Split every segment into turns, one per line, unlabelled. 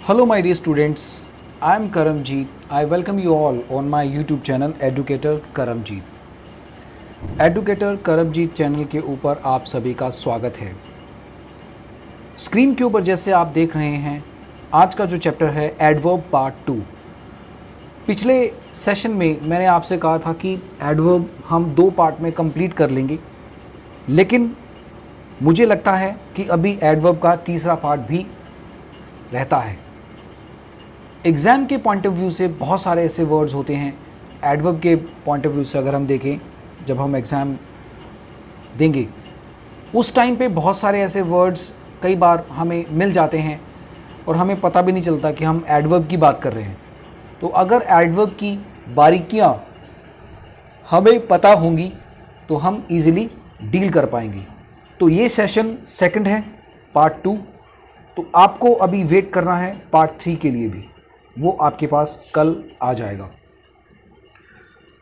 Hello my dear students, I am Karamjeet. I welcome you all on my YouTube channel Educator Karamjeet. Educator Karamjeet channel के ऊपर आप सभी का स्वागत है। स्क्रीन के ऊपर जैसे आप देख रहे हैं, आज का जो चैप्टर है एडवर्ब पार्ट 2। पिछले सेशन में मैंने आपसे कहा था कि एडवर्ब हम 2 पार्ट में कंप्लीट कर लेंगे, लेकिन मुझे लगता है कि अभी एडवर्ब का तीसरा पार्ट भी रहता है। एग्ज़ाम के पॉइंट ऑफ व्यू से बहुत सारे ऐसे वर्ड्स होते हैं, एडवर्ब के पॉइंट ऑफ व्यू से अगर हम देखें, जब हम एग्ज़ाम देंगे उस टाइम पे बहुत सारे ऐसे वर्ड्स कई बार हमें मिल जाते हैं और हमें पता भी नहीं चलता कि हम एडवर्ब की बात कर रहे हैं। तो अगर एडवर्ब की बारीकियां हमें पता होंगी तो हम इजीली डील कर पाएंगे। तो ये सेशन सेकंड है, पार्ट 2। तो आपको अभी वेट करना है पार्ट 3 के लिए भी, वो आपके पास कल आ जाएगा।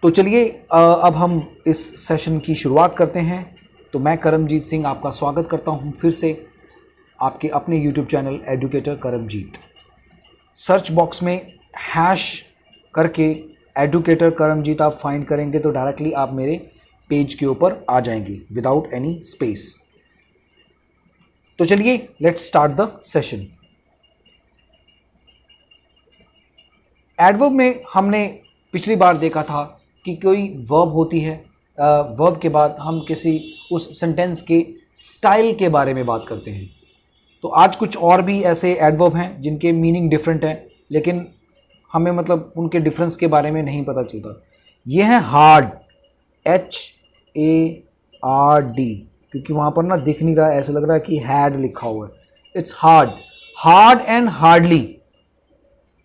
तो चलिए अब हम इस सेशन की शुरुआत करते हैं। तो मैं करमजीत सिंह आपका स्वागत करता हूं फिर से आपके अपने YouTube channel educator Karamjeet. Search box में हैश करके एजुकेटर करमजीत आप फाइंड करेंगे तो डायरेक्टली आप मेरे पेज के ऊपर आ जाएंगे विदाउट एनी स्पेस। तो चलिए let's start the session. Adverb में हमने पिछली बार देखा था कि कोई वर्ब होती है, वर्ब के बाद हम किसी उस सेंटेंस के स्टाइल के बारे में बात करते हैं। तो आज कुछ और भी ऐसे एडवर्ब हैं जिनके मीनिंग डिफरेंट है, लेकिन हमें मतलब उनके डिफरेंस के बारे में नहीं पता चलता। ये है हार्ड, HARD, क्योंकि वहाँ पर ना दिख नहीं रहा, ऐसा लग रहा है कि हैड लिखा हुआ है। It's hard, hard and hardly.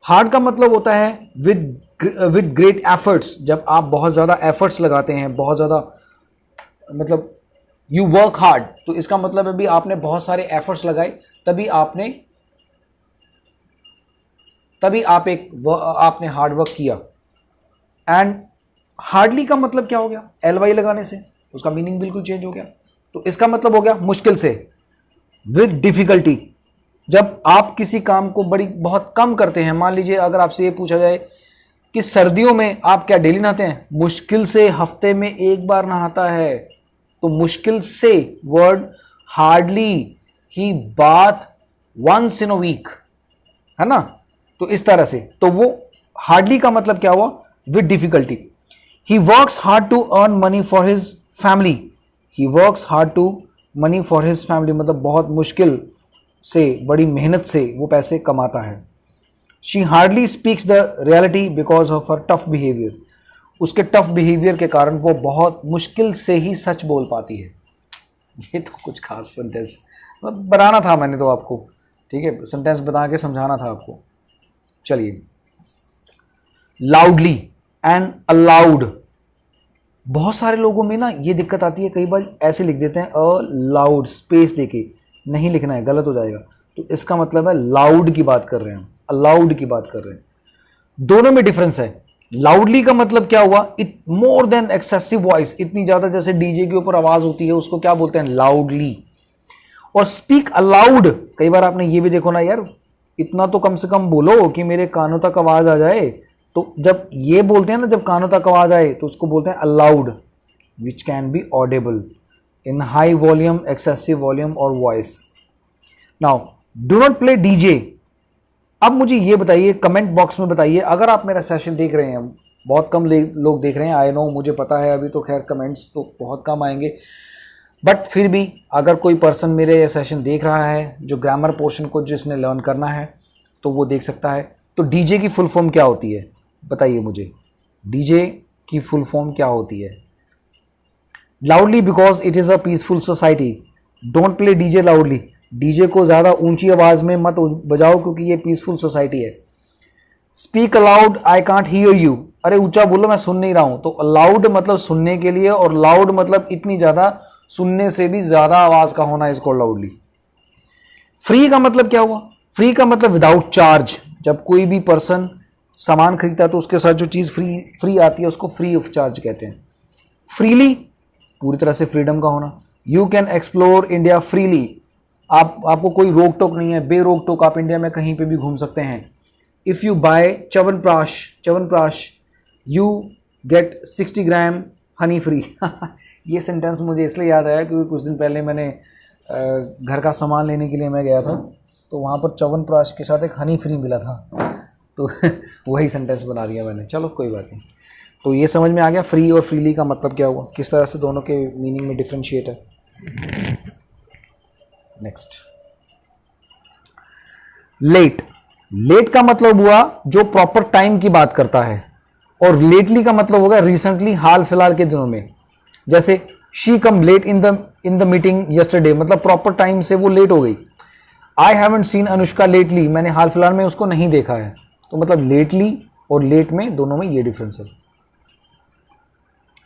Hard का मतलब होता है विद ग्रेट एफर्ट्स। जब आप बहुत ज़्यादा एफर्ट्स लगाते हैं, बहुत ज़्यादा मतलब यू वर्क हार्ड, तो इसका मतलब है भी आपने बहुत सारे एफर्ट्स लगाए, तभी आपने हार्ड वर्क किया। एंड हार्डली का मतलब क्या हो गया? LY लगाने से उसका मीनिंग बिल्कुल चेंज हो गया। तो इसका मतलब हो गया मुश्किल से, विद डिफिकल्टी। जब आप किसी काम को बहुत कम करते हैं, मान लीजिए अगर आपसे ये पूछा जाए कि सर्दियों में आप क्या डेली नहाते हैं? मुश्किल से हफ्ते में 1 बार नहाता है। तो मुश्किल से वर्ड हार्डली ही bath once in a week, है ना? तो इस तरह से, तो वो हार्डली का मतलब क्या हुआ? With difficulty. He works hard to earn money for his family. He works hard to money for his family मतलब बहुत मुश्किल से, बड़ी मेहनत से वो पैसे कमाता है। She hardly speaks the reality because of her tough behaviour. उसके टफ बिहेवियर के कारण वो बहुत मुश्किल से ही सच बोल पाती है। ये तो कुछ खास सेंटेंस बनाना था मैंने तो आपको, ठीक है, सेंटेंस बना के समझाना था आपको। चलिए, लाउडली एंड अलाउड। बहुत सारे लोगों में ना ये दिक्कत आती है, कई बार ऐसे लिख देते हैं अलाउड, स्पेस देके नहीं लिखना है, गलत हो जाएगा। तो इसका मतलब है लाउड की बात कर रहे हैं, अलाउड की बात कर रहे हैं। दोनों में डिफरेंस है। लाउडली का मतलब क्या हुआ? It more than excessive voice, इतनी ज्यादा, जैसे डीजे के ऊपर आवाज होती है उसको क्या बोलते हैं? लाउडली। और स्पीक अलाउड, कई बार आपने ये भी देखो ना, यार इतना तो कम से कम बोलो कि मेरे कानों तक आवाज आ जाए। तो जब ये बोलते हैं ना, जब कानों तक आवाज आए, तो उसको बोलते हैं aloud, which can be audible in high volume, excessive volume और voice. Now do not play DJ. अब मुझे ये बताइए, कमेंट बॉक्स में बताइए, अगर आप मेरा सेशन देख रहे हैं, बहुत कम लोग देख रहे हैं, आई नो, मुझे पता है, अभी तो खैर कमेंट्स तो बहुत कम आएंगे, बट फिर भी अगर कोई पर्सन मेरे ये सेशन देख रहा है जो ग्रामर पोर्शन को जिसने लर्न करना है, तो वो देख सकता है। तो डीजे की फुल फॉर्म क्या होती है बताइए मुझे? डीजे की फुल फॉर्म क्या होती है? Loudly because it is a peaceful society. Don't play DJ loudly. DJ को ज़्यादा ऊंची आवाज़ में मत बजाओ क्योंकि ये पीसफुल सोसाइटी है। Speak allowed, I can't hear you. अरे ऊंचा बोलो, मैं सुन नहीं रहा हूं। तो अलाउड मतलब सुनने के लिए, और लाउड मतलब इतनी ज़्यादा, सुनने से भी ज़्यादा आवाज़ का होना, इसको लाउडली। फ्री का मतलब क्या हुआ? फ्री का मतलब विदाउट चार्ज। जब कोई भी पर्सन सामान खरीदता है तो उसके साथ जो चीज़ फ्री आती है उसको फ्री ऑफ चार्ज कहते हैं। फ्रीली, पूरी तरह से फ्रीडम का होना। You can explore India freely. आपको कोई रोक टोक नहीं है, बेरोक टोक आप इंडिया में कहीं पे भी घूम सकते हैं। If you buy chyawanprash you get 60 gram honey free. ये सेंटेंस मुझे इसलिए याद आया क्योंकि कुछ दिन पहले मैंने घर का सामान लेने के लिए मैं गया था, तो वहाँ पर च्यवनप्राश के साथ एक हनी फ्री मिला था, तो वही सेंटेंस बना दिया मैंने। चलो कोई बात नहीं। तो ये समझ में आ गया फ्री और फ्रीली का मतलब क्या हुआ, किस तरह से दोनों के मीनिंग में डिफ्रेंशिएट है। नेक्स्ट, लेट का मतलब हुआ जो प्रॉपर टाइम की बात करता है, और लेटली का मतलब होगा रिसेंटली, हाल फिलहाल के दिनों में। जैसे she come late in the meeting yesterday, मतलब प्रॉपर टाइम से वो लेट हो गई। I haven't seen Anushka lately, मैंने हाल फिलहाल में उसको नहीं देखा है। तो मतलब लेटली और लेट में दोनों में ये डिफरेंस है।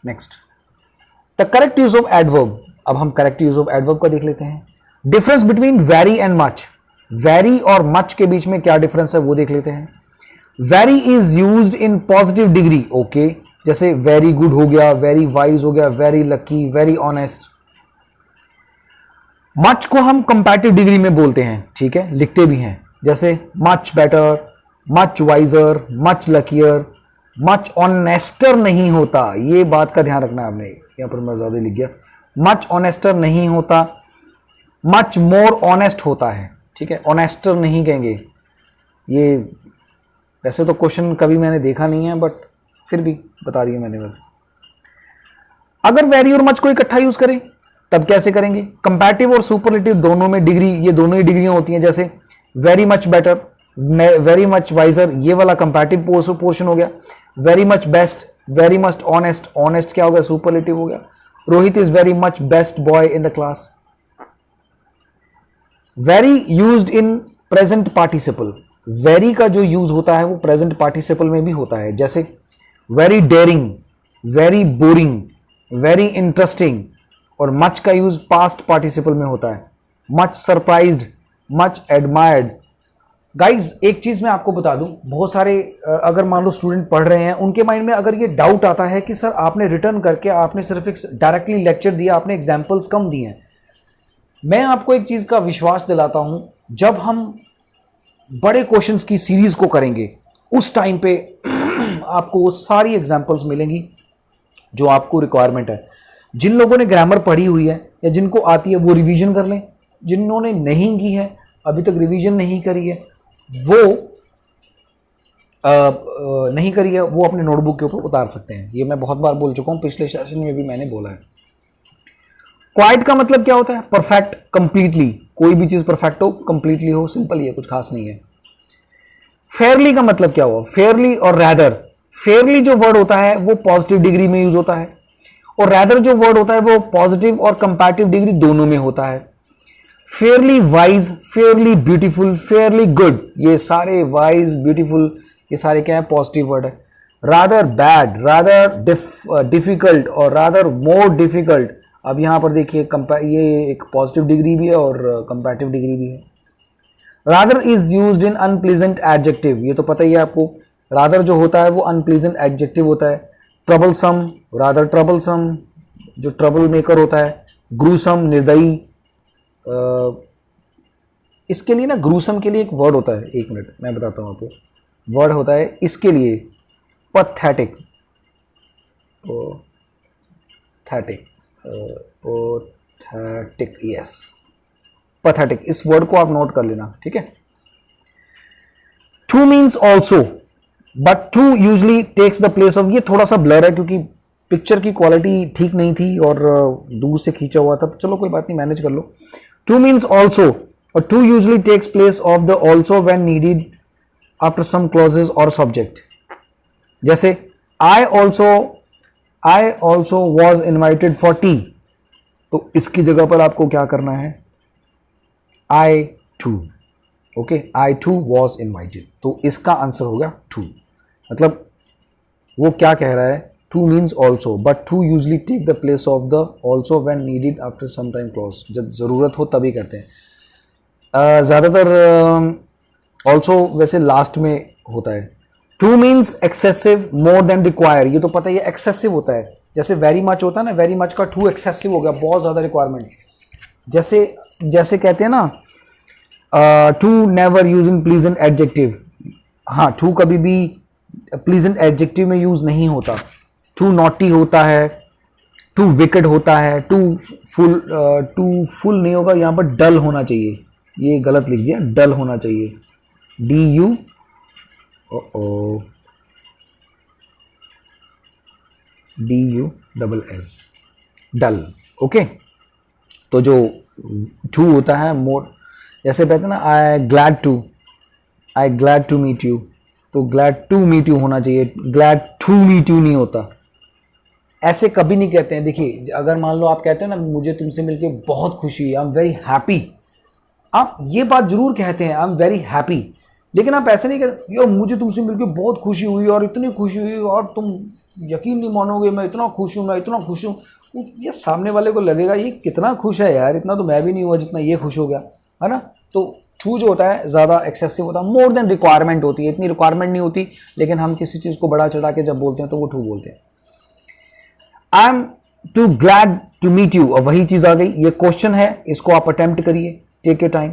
Next, the correct use of adverb. अब हम करेक्ट यूज ऑफ एडवर्ब का देख लेते हैं। Difference between very and much, very और मच के बीच में क्या डिफरेंस है वो देख लेते हैं। Very is used in positive degree, okay, जैसे वेरी गुड हो गया, वेरी वाइज हो गया, very lucky, very honest. Much को हम कंपैरेटिव डिग्री में बोलते हैं, ठीक है, लिखते भी हैं, जैसे much better, much wiser, much luckier. Much honester नहीं होता, ये बात का ध्यान रखना आपने, यहां पर मैं ज्यादा लिख गया। मच ऑनेस्टर नहीं होता, मच मोर ऑनेस्ट होता है, ठीक है, ऑनेस्टर नहीं कहेंगे। ये वैसे तो क्वेश्चन कभी मैंने देखा नहीं है, बट फिर भी बता दिया मैंने बस। अगर वेरी और मच को इकट्ठा यूज करें तब कैसे करेंगे? कंपैरेटिव और सुपरलेटिव दोनों में डिग्री, ये दोनों ही डिग्रियां होती हैं। जैसे very much better, very much wiser, ये वाला कंपैरेटिव पोर्शन हो गया। Very much best, very much honest, honest क्या हो गया? सुपरलेटिव हो गया। Rohit is very much best boy in the class. Very used in present participle, very का जो यूज होता है वो प्रेजेंट पार्टिसिपल में भी होता है। जैसे very dairying, very boring, very interesting. और मच का यूज पास्ट पार्टिसिपल में होता है। Much surprised, much admired. Guys एक चीज मैं आपको बता दूं, बहुत सारे अगर मान लो स्टूडेंट पढ़ रहे हैं, उनके माइंड में अगर ये डाउट आता है कि सर आपने रिटर्न करके आपने सिर्फ एक डायरेक्टली लेक्चर दिया, आपने एग्जाम्पल्स कम दिए हैं। मैं आपको एक चीज का विश्वास दिलाता हूं, जब हम बड़े क्वेश्चंस की सीरीज को करेंगे उस टाइम पे आपको वो सारी एग्जाम्पल्स मिलेंगी जो आपको रिक्वायरमेंट है। जिन लोगों ने ग्रामर पढ़ी हुई है या जिनको आती है वो रिवीजन कर लें, जिन्होंने नहीं की है, अभी तक रिवीजन नहीं करी है, वो नहीं करी है, वो अपने नोटबुक के ऊपर उतार सकते हैं। ये मैं बहुत बार बोल चुका हूं, पिछले सेशन में भी मैंने बोला है। क्वाइट का मतलब क्या होता है? Perfect, completely. कोई भी चीज परफेक्ट हो, कंप्लीटली हो, सिंपल ही है, कुछ खास नहीं है। फेयरली का मतलब क्या हुआ? फेयरली और रैदर। फेयरली जो वर्ड होता है वो पॉजिटिव डिग्री में यूज होता है, और रैदर जो वर्ड होता है वो पॉजिटिव और कंपैरेटिव डिग्री दोनों में होता है। Fairlie wise, Fairlie beautiful, fairly good, ये सारे वाइज, ब्यूटीफुल, ये सारे क्या है? पॉजिटिव वर्ड है। रादर बैड, रादर डिफिकल्ट और रादर मोर डिफिकल्ट। अब यहां पर देखिए ये एक पॉजिटिव डिग्री भी है और कंपैरेटिव डिग्री भी है। Rather is used in unpleasant adjective, ये तो पता ही है आपको। रादर जो होता है वो अनप्लीजेंट एडजेक्टिव होता है। ट्रबलसम, रादर ट्रबलसम, जो ट्रबल मेकर होता है। ग्रूसम, निर्दयी। इसके लिए ना, ग्रूसम के लिए एक वर्ड होता है, एक मिनट मैं बताता हूं आपको। वर्ड होता है इसके लिए पैथेटिक, पैथेटिक, यस, पैथेटिक। इस वर्ड को आप नोट कर लेना, ठीक है। Too means also, but too usually takes the place of, ये थोड़ा सा ब्लर है क्योंकि पिक्चर की क्वालिटी ठीक नहीं थी और दूर से खींचा हुआ था, चलो कोई बात नहीं, मैनेज कर लो। टू मीन्स ऑल्सो, और too usually takes place of the also when needed after some clauses और सब्जेक्ट। जैसे I also was invited for tea, तो इसकी जगह पर आपको क्या करना है? I too, okay, I too was invited, तो इसका आंसर होगा टू। मतलब वो क्या कह रहा है? Too means also, but too usually take the place of the also when needed after some time clause, जब जरूरत हो तभी करते हैं। ज़्यादातर ऑल्सो वैसे लास्ट में होता है। Too means excessive, more than require, ये तो पता ही है, एक्सेसिव होता है। जैसे वेरी मच होता है ना, वेरी मच का टू एक्सेसिव हो गया, बहुत ज़्यादा रिक्वायरमेंट। जैसे जैसे कहते हैं ना too never use in pleasant adjective, हाँ टू कभी भी प्लीजेंट एडजेक्टिव में यूज नहीं होता। टू नॉटी होता है, टू विकेड होता है, टू फुल नहीं होगा, यहाँ पर डल होना चाहिए, ये गलत लिख दिया, डल होना चाहिए, DU DULL, डल। ओके, तो जो टू होता है मोर, जैसे कहते हैं ना आई ग्लैड टू मीट यू, तो ग्लैड टू मीट यू होना चाहिए, ग्लैड टू मीट यू नहीं होता। ऐसे कभी नहीं कहते हैं। देखिए अगर मान लो आप कहते हैं ना मुझे तुमसे मिलके बहुत खुशी है, आई एम वेरी हैप्पी, आप ये बात जरूर कहते हैं आई एम वेरी हैप्पी, लेकिन आप ऐसे नहीं कहते यार मुझे तुमसे मिलके बहुत खुशी हुई और इतनी खुशी हुई और तुम यकीन नहीं मानोगे मैं इतना खुश हूँ, मैं इतना खुश हूँ। ये सामने वाले को लगेगा ये कितना खुश है यार, इतना तो मैं भी नहीं हुआ जितना ये खुश हो गया, है ना। तो टू जो होता है ज़्यादा एक्सेसिव होता है, मोर देन रिक्वायरमेंट होती है, इतनी रिक्वायरमेंट नहीं होती, लेकिन हम किसी चीज़ को बड़ा चढ़ा के जब बोलते हैं तो वो टू बोलते हैं। I am too glad to meet you, अब वही चीज़ आ गई, ये क्वेश्चन है, इसको आप अटेम्प्ट करिए, टेक योर टाइम,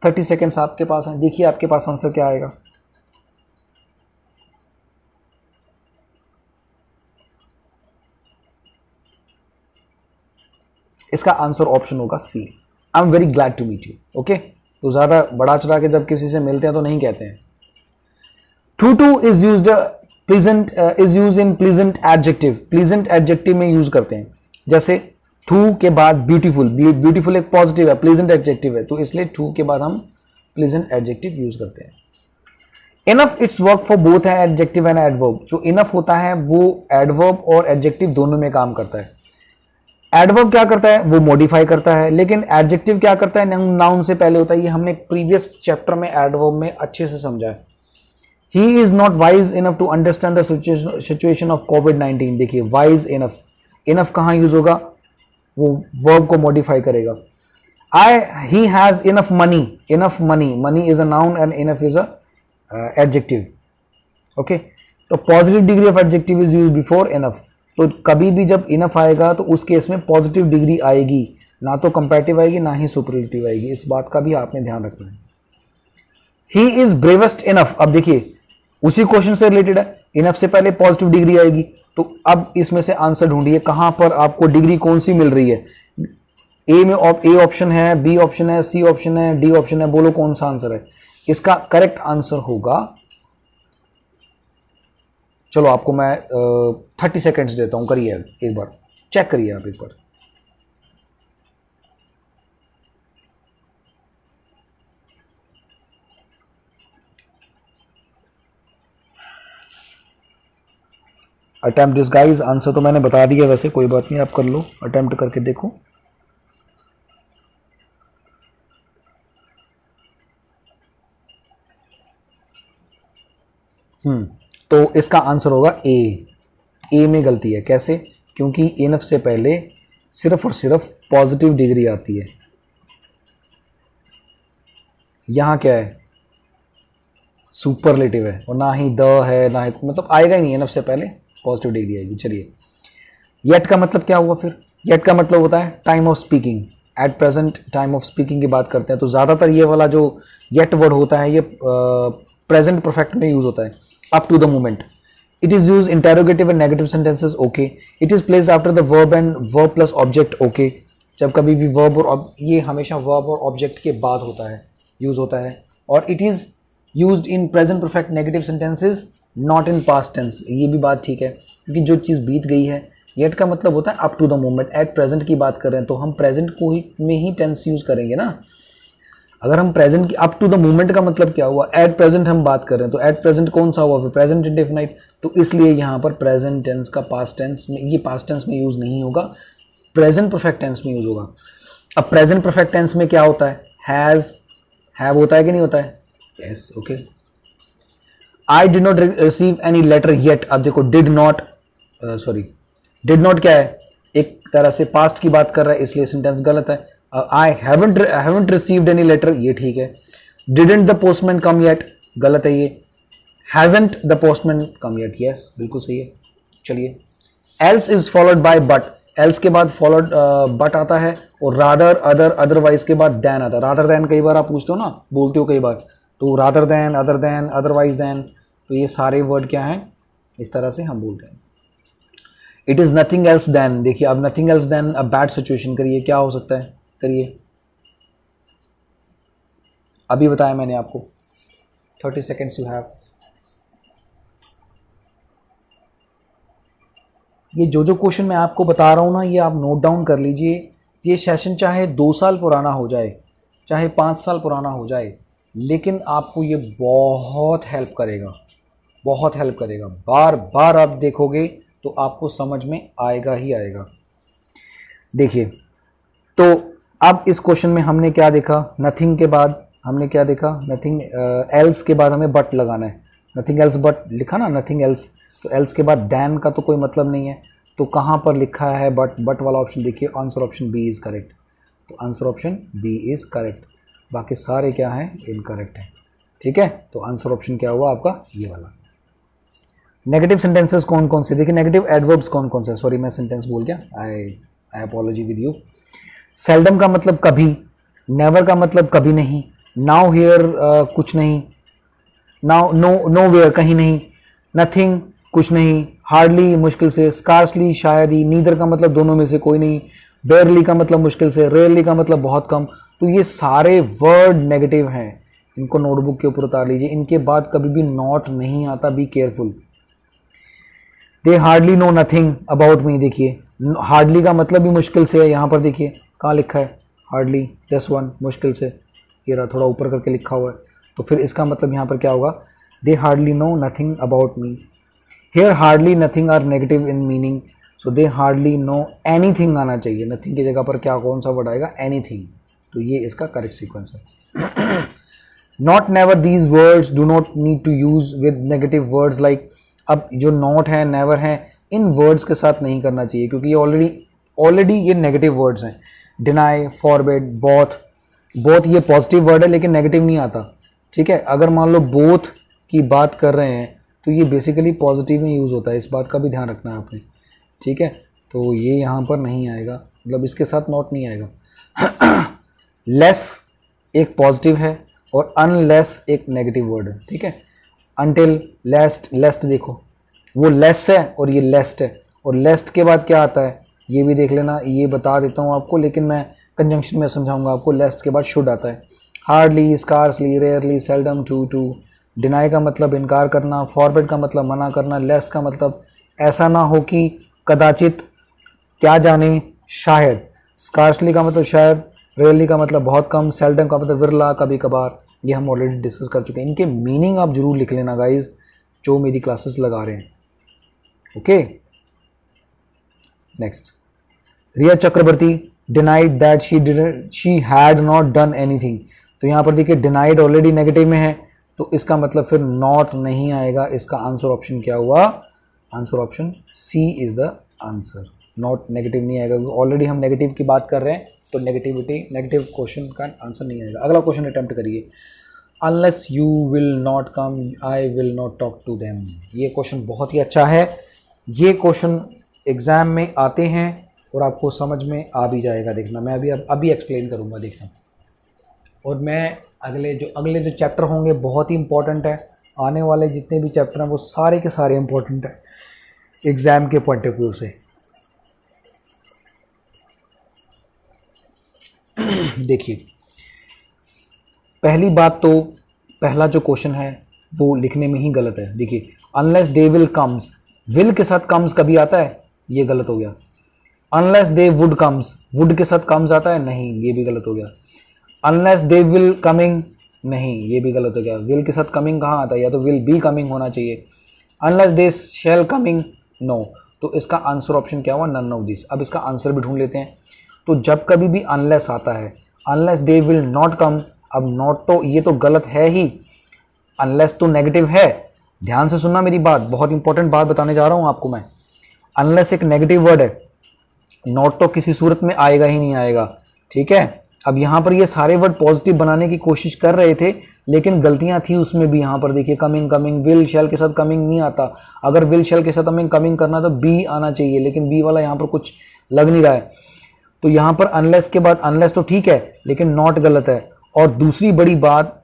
30 सेकेंड्स आपके पास हैं, देखिए आपके पास आंसर क्या आएगा। इसका आंसर ऑप्शन होगा C, I am very glad to meet you. Okay, तो ज़्यादा बड़ा चढ़ा के जब किसी से मिलते हैं तो नहीं कहते हैं। Two is used pleasant, is use in pleasant adjective, pleasant adjective में यूज करते हैं। जैसे टू के बाद ब्यूटीफुल, ब्यूटीफुल एक पॉजिटिव है, प्लीजेंट एडजेक्टिव है, तो इसलिए टू के बाद हम प्लीजेंट एडजेक्टिव यूज करते हैं। Enough it's work for both है एडजेक्टिव एंड एडवर्ब, जो इनफ होता है वो एडवर्ब और एडजेक्टिव दोनों में काम करता है। एडवर्ब क्या करता है, वो मॉडिफाई करता है, लेकिन एडजेक्टिव क्या करता है, नाउन से पहले होता है। ये हमने प्रीवियस चैप्टर में एडवर्ब में अच्छे से समझा है। He is not wise enough to understand the situation of कोविड-19, देखिए वाइज इनफ, इनफ कहाँ यूज होगा, वो वर्ब को मॉडिफाई करेगा। He has enough money, enough money, money is a noun and enough is a adjective. Okay, तो positive degree of adjective is use before enough, तो कभी भी जब इनफ आएगा तो उस केस में पॉजिटिव डिग्री आएगी, ना तो कंपैरेटिव आएगी ना ही सुपरलेटिव आएगी, इस बात का भी आपने ध्यान रखना है। ही इज ब्रेवेस्ट इनफ, अब देखिए उसी क्वेश्चन से रिलेटेड है, इनफ से पहले पॉजिटिव डिग्री आएगी, तो अब इसमें से आंसर ढूंढिए कहां पर आपको डिग्री कौन सी मिल रही है। ए में ए ऑप्शन है, बी ऑप्शन है, सी ऑप्शन है, डी ऑप्शन है, बोलो कौन सा आंसर है। इसका करेक्ट आंसर होगा, चलो आपको मैं 30 सेकेंड्स देता हूं, करिए एक बार, चेक करिए आप एक बार। अटेम्प्ट दिस गाइस, आंसर तो मैंने बता दिया, वैसे कोई बात नहीं, आप कर लो, अटेम्प्ट करके देखो। तो इसका आंसर होगा ए में गलती है। कैसे, क्योंकि इनफ से पहले सिर्फ और सिर्फ पॉजिटिव डिग्री आती है। यहां क्या है, सुपरलेटिव है, और ना ही द है, ना ही, मतलब आएगा ही नहीं, इनफ से पहले पॉजिटिव डिग्री आएगी। चलिए, येट का मतलब क्या हुआ फिर, येट का मतलब होता है time of speaking, at present time of speaking की बात करते हैं, तो ज़्यादातर ये वाला जो येट वर्ड होता है ये प्रेजेंट परफेक्ट में यूज होता है, up to the moment. It is used interrogative and negative sentences, okay. It is placed after the verb and verb plus object, okay. जब कभी भी verb और ये हमेशा verb और object के बाद होता है, यूज होता है। और it is used in present perfect negative sentences, not in past tense, ये भी बात ठीक है, क्योंकि जो चीज़ बीत गई है, yet का मतलब होता है up to the moment, at present की बात कर रहे हैं तो हम present को ही में ही tense यूज करेंगे ना। अगर हम प्रेजेंट की अप टू द मोमेंट का मतलब क्या हुआ, एट प्रेजेंट हम बात कर रहे हैं, तो एट प्रेजेंट कौन सा हुआ फिर, प्रेजेंट इंडेफिनाइट, तो इसलिए यहाँ पर प्रेजेंट टेंस का पास्ट टेंस में, ये पास्ट टेंस में यूज नहीं होगा, प्रेजेंट परफेक्ट टेंस में यूज होगा। अब प्रेजेंट परफेक्ट टेंस में क्या होता है, हैज, हैव होता है कि नहीं होता है, yes, okay. I did not receive any letter yet, अब देखो did not, sorry did not क्या है, एक तरह से पास्ट की बात कर रहा है, इसलिए सेंटेंस गलत है। I haven't received any letter, ये ठीक है। Didn't the postman come yet, गलत है ये। Hasn't the postman come yet, yes, बिल्कुल सही है। चलिए, else is followed by but, else के बाद फॉलोड बट आता है, और रादर, अदर, अदरवाइज के बाद देन आता है। रादर देन कई बार आप पूछते हो ना, बोलते हो कई बार, तो rather than, other than, otherwise than, तो ये सारे वर्ड क्या हैं, इस तरह से हम बोलते हैं। It is nothing else than, देखिए अब nothing else than a bad situation, करिए क्या हो सकता है, करिए, अभी बताया मैंने आपको, 30 सेकेंड्स यू हैव। ये जो जो क्वेश्चन मैं आपको बता रहा हूँ ना, ये आप नोट डाउन कर लीजिए। ये सेशन चाहे 2 साल पुराना हो जाए, चाहे 5 साल पुराना हो जाए, लेकिन आपको ये बहुत हेल्प करेगा, बहुत हेल्प करेगा। बार बार आप देखोगे तो आपको समझ में आएगा ही आएगा। देखिए, तो अब इस क्वेश्चन में हमने क्या देखा, नथिंग के बाद हमने क्या देखा, नथिंग एल्स के बाद हमें बट लगाना है, नथिंग एल्स बट लिखा ना, नथिंग एल्स, तो एल्स के बाद दैन का तो कोई मतलब नहीं है, तो कहाँ पर लिखा है बट, बट वाला ऑप्शन देखिए, answer option B is correct, तो answer option B is correct, बाकी सारे क्या हैं, इनकरेक्ट है। ठीक है, तो आंसर ऑप्शन क्या हुआ आपका, ये वाला। नेगेटिव सेंटेंसेस कौन कौन से, देखिए नेगेटिव एडवर्ब्स कौन कौन से, सॉरी मैं सेंटेंस भूल गया, आई अपॉलॉजी विद यू। सेल्डम का मतलब कभी, नेवर का मतलब कभी नहीं, नाउ हियर कुछ नहीं, नाउ नो, नो वेयर कहीं नहीं, नथिंग कुछ नहीं, हार्डली मुश्किल से, स्कार्सली शायद ही, नीदर का मतलब दोनों में से कोई नहीं, बेयरली का मतलब मुश्किल से, रेयरली का मतलब बहुत कम। तो ये सारे वर्ड नेगेटिव हैं, इनको नोटबुक के ऊपर उतार लीजिए। इनके बाद कभी भी नॉट नहीं आता, be careful. They hardly know nothing about me, देखिए हार्डली का मतलब भी मुश्किल से है, यहाँ पर देखिए कहाँ लिखा है हार्डली, +1 मुश्किल से, ये रहा थोड़ा ऊपर करके लिखा हुआ है, तो फिर इसका मतलब यहाँ पर क्या होगा, they hardly know nothing about me. Here hardly nothing are negative in meaning, so they hardly know anything आना चाहिए, नथिंग की जगह पर क्या कौन सा वर्ड आएगा, एनीथिंग, तो ये इसका करेक्ट सीक्वेंस है। Not, never, these words do not need to use with negative words like, अब जो नॉट है, नेवर है, इन वर्ड्स के साथ नहीं करना चाहिए, क्योंकि ये ऑलरेडी ये नेगेटिव वर्ड्स हैं। डिनाई, फॉरबिड, बोथ, बोथ ये पॉजिटिव वर्ड है लेकिन नेगेटिव नहीं आता। ठीक है, अगर मान लो बोथ की बात कर रहे हैं तो ये बेसिकली पॉजिटिव में यूज़ होता है, इस बात का भी ध्यान रखना है आपने। ठीक है, तो ये यहाँ पर नहीं आएगा, मतलब इसके साथ नॉट नहीं आएगा। लेस एक पॉजिटिव है और अनलेस एक नेगेटिव वर्ड है। ठीक है, अनटिल, लेस्ट, लेस्ट देखो वो लेस है और ये लेस्ट है, और लेस्ट के बाद क्या आता है ये भी देख लेना, ये बता देता हूँ आपको, लेकिन मैं कंजंक्शन में समझाऊंगा आपको। लेस्ट के बाद शुड आता है। Hardly, scarcely, rarely, seldom, too. Deny का मतलब इनकार करना, फॉरबिड का मतलब मना करना, लेस्ट का मतलब ऐसा ना हो कि, कदाचित, क्या जाने, शायद। स्कार्सली का मतलब शायद, रेयरली का मतलब बहुत कम, सेल्डम का मतलब विरला, कभी कभार। ये हम ऑलरेडी डिस्कस कर चुके हैं। इनके मीनिंग आप जरूर लिख लेना गाइज जो मेरी क्लासेस लगा रहे हैं। Okay, next, Riya Chakraborty denied that she had not done anything, तो यहाँ पर देखिए डिनाइड ऑलरेडी नेगेटिव में है, तो इसका मतलब फिर नॉट नहीं आएगा। इसका आंसर ऑप्शन क्या हुआ, answer option C is the answer. Not negative नहीं आएगा, ऑलरेडी हम नेगेटिव की बात कर रहे हैं, तो नेगेटिव क्वेश्चन का आंसर नहीं आएगा। अगला क्वेश्चन अटेम्प्ट करिए। Unless you will not come I will not talk to them, ये क्वेश्चन बहुत ही अच्छा है। ये क्वेश्चन एग्जाम में आते हैं और आपको समझ में आ भी जाएगा, देखना मैं अभी एक्सप्लेन करूँगा, देखना। और मैं अगले जो चैप्टर होंगे बहुत ही इंपॉर्टेंट है, आने वाले जितने भी चैप्टर हैं वो सारे के सारे इंपॉर्टेंट है एग्ज़ाम के पॉइंट ऑफ व्यू से। देखिए, पहली बात तो पहला जो क्वेश्चन है वो लिखने में ही गलत है। देखिए, unless they will comes, will के साथ कम्स कभी आता है, ये गलत हो गया। Unless they would comes, would के साथ कम्स आता है, नहीं, ये भी गलत हो गया। अनलेस दे विल कमिंग, नहीं, ये भी गलत हो गया। विल के साथ कमिंग कहाँ आता है, या तो विल बी कमिंग होना चाहिए। Unless they shall coming, no, तो इसका आंसर ऑप्शन क्या हुआ, नन ऑफ दिस। अब इसका आंसर भी ढूंढ लेते हैं। तो जब कभी भी अनलेस आता है, अनलेस दे विल नॉट कम, अब नॉट तो ये तो गलत है ही, अनलेस तो नेगेटिव है। ध्यान से सुनना मेरी बात, बहुत इंपॉर्टेंट बात बताने जा रहा हूँ आपको मैं। अनलेस एक नेगेटिव वर्ड है, नॉट तो किसी सूरत में आएगा ही नहीं आएगा। ठीक है, अब यहाँ पर ये सारे वर्ड पॉजिटिव बनाने की कोशिश कर रहे थे, लेकिन गलतियां थी उसमें भी। यहाँ पर देखिए कमिंग, कमिंग, विल शैल के साथ कमिंग नहीं आता। अगर विल शैल के साथ हमें कमिंग करना तो बी आना चाहिए, लेकिन बी वाला यहाँ पर कुछ लग नहीं रहा है। तो यहाँ पर अनलेस के बाद अनलेस तो ठीक है, लेकिन नॉट गलत है। और दूसरी बड़ी बात,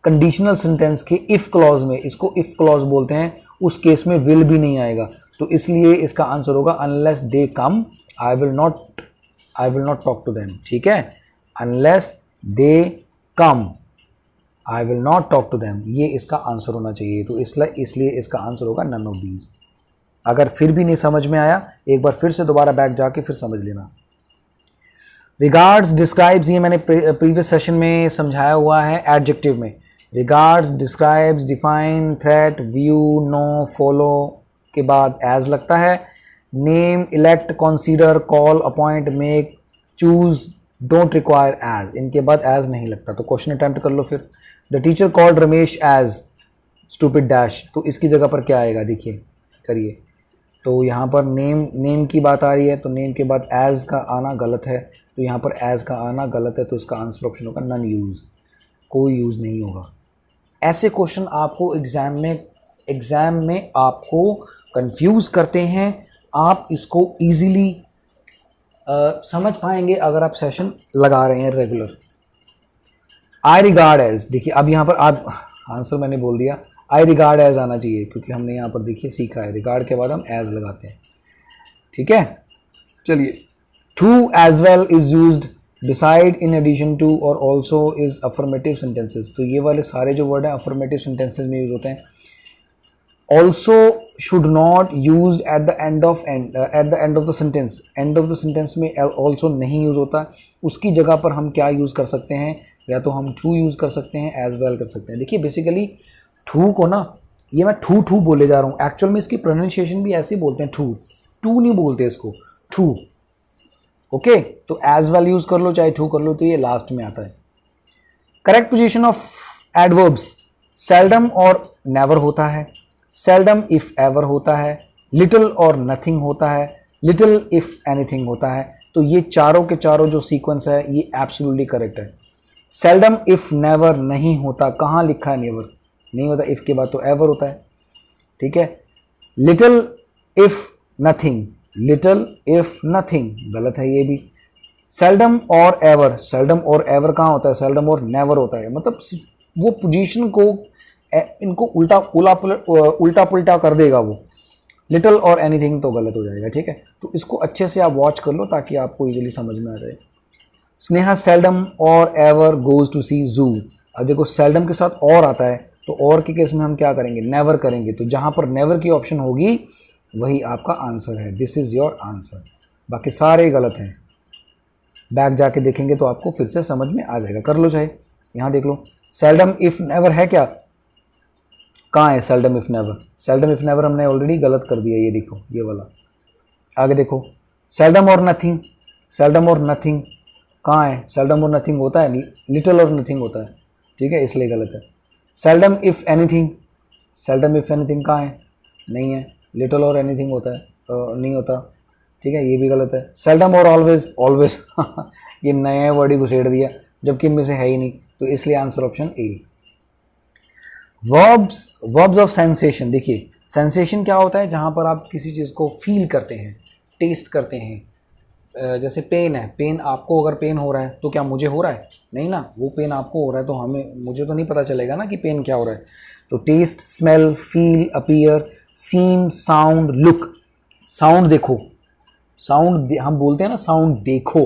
कंडीशनल सेंटेंस के इफ क्लॉज में, इसको इफ क्लॉज बोलते हैं, उस केस में विल भी नहीं आएगा। तो इसलिए इसका आंसर होगा unless they come I will not talk to them. ठीक है, unless they come I will not talk to them, ये इसका आंसर होना चाहिए। तो इसलिए इसका आंसर होगा नन ऑफ दीज। अगर फिर भी नहीं समझ में आया, एक बार फिर से दोबारा बैक जाके फिर समझ लेना। रिगार्ड्स डिस्क्राइब्स, ये मैंने प्रीवियस सेशन में समझाया हुआ है एडजेक्टिव में। Regards describes, define, treat, view, know, follow के बाद एज लगता है। Name, elect, consider, call, appoint, make, choose, don't require as, इनके बाद एज नहीं लगता। तो क्वेश्चन अटेम्प्ट कर लो फिर। The teacher called Ramesh as stupid dash, तो इसकी जगह पर क्या आएगा, देखिए करिए। तो यहाँ पर नेम की बात आ रही है, तो नेम के बाद एज का आना गलत है, तो यहाँ पर एज का आना गलत है, तो इसका आंसर ऑप्शन होगा नन यूज, कोई यूज नहीं होगा। ऐसे क्वेश्चन आपको एग्जाम में आपको कंफ्यूज करते हैं। आप इसको इजीली समझ पाएंगे अगर आप सेशन लगा रहे हैं रेगुलर। आई रिगार्ड एज, देखिए अब यहाँ पर आप आंसर मैंने बोल दिया, आई रिगार्ड एज आना चाहिए, क्योंकि हमने यहाँ पर देखिए सीखा है रिगार्ड के बाद हम एज लगाते हैं। ठीक है, चलिए। Too as well is used, beside, in addition to और ऑल्सो इज अफर्मेटिव सेंटेंसेस। तो ये वाले सारे जो वर्ड हैं अफर्मेटिव सेंटेंसेस में यूज होते हैं। Also should not use at the end of the sentence, end of the sentence में ऑल्सो नहीं यूज होता। उसकी जगह पर हम क्या यूज कर सकते हैं, या तो हम टू यूज कर सकते हैं, एज वेल कर सकते हैं। देखिए बेसिकली टू को ना, ये मैं ठू बोले जा रहा हूँ, एक्चुअल में इसकी प्रोनाउंसिएशन भी ऐसे ही बोलते हैं, टू नहीं बोलते इसको, टू। ओके, तो एज वेल यूज कर लो चाहे टू कर लो, तो ये लास्ट में आता है। Correct position of adverbs, seldom और नेवर होता है, सेल्डम इफ एवर होता है, लिटिल और नथिंग होता है, लिटिल इफ एनीथिंग होता है। तो ये चारों के चारों जो सीक्वेंस है ये एब्सोल्युटली करेक्ट है। सेल्डम इफ नेवर नहीं होता, कहाँ लिखा है नेवर, नहीं होता, इफ के बाद तो एवर होता है। ठीक है, little if nothing, little if nothing गलत है ये भी। सेल्डम और एवर, सेल्डम और एवर कहाँ होता है, सेल्डम और नेवर होता है। मतलब वो पोजीशन को इनको उल्टा पुल्टा कर देगा वो। लिटिल और एनीथिंग तो गलत हो जाएगा। ठीक है, तो इसको अच्छे से आप वॉच कर लो ताकि आपको इजीली समझ में आ जाए। स्नेहा सेल्डम और एवर गोज टू सी जू। अब देखो सेल्डम के साथ और आता है, तो और के केस में हम क्या करेंगे, नेवर करेंगे। तो जहां पर नेवर की ऑप्शन होगी वही आपका आंसर है, दिस इज योर आंसर। बाकी सारे गलत हैं, बैक जाके देखेंगे तो आपको फिर से समझ में आ जाएगा। कर लो चाहे, यहाँ देख लो सेल्डम इफ नेवर है क्या, कहाँ है seldom if never. Seldom if never हमने ऑलरेडी गलत कर दिया, ये देखो ये वाला। आगे देखो सेल्डम और नथिंग, सेल्डम और नथिंग कहाँ है, सेल्डम और नथिंग होता है, लिटिल और नथिंग होता है। ठीक है, इसलिए गलत है। Seldom if anything, seldom if anything कहाँ है, नहीं है, लिटिल और एनीथिंग होता है, नहीं होता। ठीक है, ये भी गलत है। सेल्डम और ऑलवेज, ऑलवेज ये नया वर्ड ही घुसेड़ दिया, जबकि इनमें से है ही नहीं, तो इसलिए answer option A. Verbs of sensation, देखिए सेंसेशन क्या होता है, जहाँ पर आप किसी चीज़ को फील करते हैं, टेस्ट करते हैं। जैसे पेन है, पेन आपको अगर पेन हो रहा है तो क्या मुझे हो रहा है, नहीं ना, वो पेन आपको हो रहा है तो मुझे तो नहीं पता चलेगा ना कि पेन क्या हो रहा है। तो टेस्ट, स्मेल, फील, अपीयर, सीम, साउंड, लुक। साउंड देखो, साउंड हम बोलते हैं ना, साउंड देखो,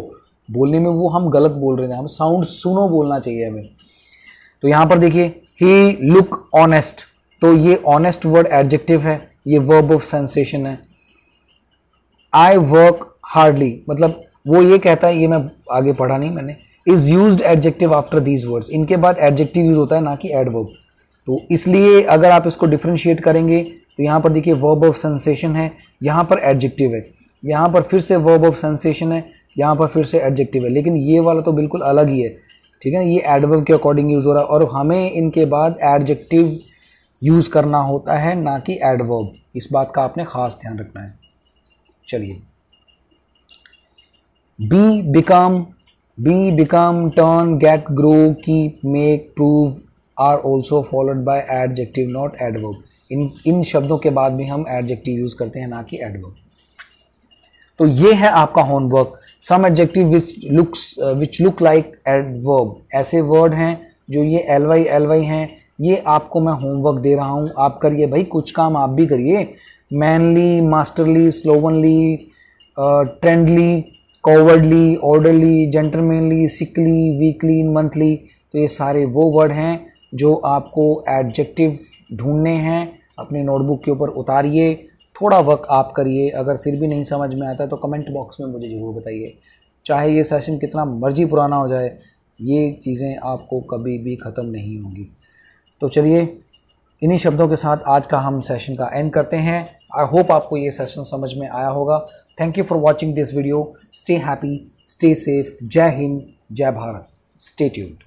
बोलने में वो हम गलत बोल रहे हैं, हम साउंड सुनो बोलना चाहिए हमें। तो यहाँ पर देखिए ही लुक ऑनेस्ट, तो ये ऑनेस्ट वर्ड एडजेक्टिव है, ये वर्ब ऑफ सेंसेशन है। आई वर्क हार्डली, मतलब वो ये कहता है, ये मैं आगे पढ़ा नहीं मैंने, is used adjective after these words, इनके बाद एडजेक्टिव यूज होता है ना कि एडवर्ब। तो इसलिए अगर आप इसको डिफरेंशिएट करेंगे तो यहाँ पर देखिए वर्ब ऑफ सेंसेशन है, यहाँ पर एडजेक्टिव है, यहाँ पर फिर से वर्ब ऑफ सेंसेशन है, यहाँ पर फिर से एडजेक्टिव है, लेकिन ये वाला तो बिल्कुल अलग ही है। ठीक है, ये एडवर्ब के अकॉर्डिंग यूज हो रहा है और हमें इनके बाद एडजेक्टिव यूज करना होता है ना कि एडवर्ब। इस बात का आपने खास ध्यान रखना है। चलिए, be, become, be, become, turn, get, grow, keep, make, prove are also followed by adjective not adverb. इन शब्दों के बाद भी हम एडजेक्टिव यूज करते हैं, ना कि एडवर्ब। तो ये है आपका homework. Some adjective which look like adverb, ऐसे वर्ड हैं जो ये एल वाई हैं, ये आपको मैं होमवर्क दे रहा हूँ, आप करिए भाई, कुछ काम आप भी करिए। Manly, masterly, slovenly, friendly, cowardly, orderly, gentlemanly, sickly, weekly, monthly, तो ये सारे वो वर्ड हैं जो आपको एडजेक्टिव ढूंढने हैं। अपनी नोटबुक के ऊपर उतारिए, थोड़ा वर्क आप करिए। अगर फिर भी नहीं समझ में आता तो कमेंट बॉक्स में मुझे ज़रूर बताइए। चाहे ये सेशन कितना मर्जी पुराना हो जाए, ये चीज़ें आपको कभी भी ख़त्म नहीं होंगी। तो चलिए, इन्हीं शब्दों के साथ आज का हम सेशन का एंड करते हैं। आई होप आपको ये सेशन समझ में आया होगा। Thank you for watching this video. Stay happy, stay safe. जय हिंद, जय भारत। Stay tuned.